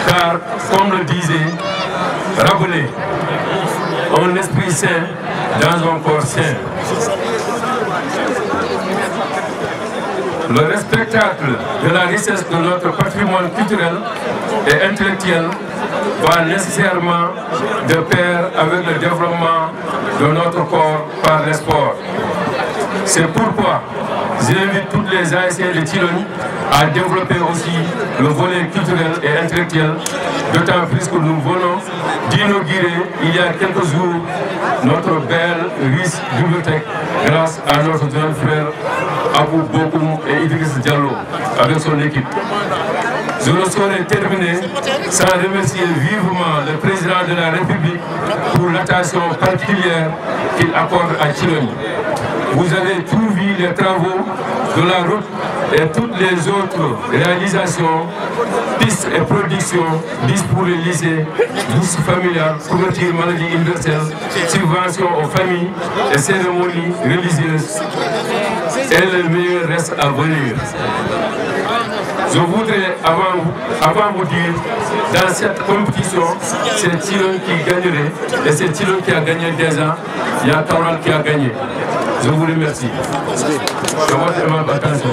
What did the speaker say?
car, comme le disait Rabelais, un esprit saint dans un corps saint. le spectacle de la richesse de notre patrimoine culturel et intellectuel va nécessairement de pair avec le développement de notre corps par les sports. C'est pourquoi j'invite toutes les ASC de Thilogne à développer aussi le volet culturel et intellectuel, d'autant plus que nous venons d'inaugurer il y a quelques jours notre belle, riche bibliothèque grâce à notre jeune frère Abou Bokoum et Idriss Diallo avec son équipe. Je ne saurais terminer sans remercier vivement le président de la République pour l'attention particulière qu'il accorde à Thilogne. Vous avez tout vu les travaux de la route et toutes les autres réalisations, pistes et productions, bis pour les lycées, bourses familiales, couverture maladie universelle, subventions aux familles et cérémonies religieuses. Et le meilleur reste à venir. Je voudrais avant vous dire, dans cette compétition, c'est Thilogne qui gagnerait, et c'est Thilogne qui a gagné déjà, il y a Taural qui a gagné. Je vous remercie. Je votre attention.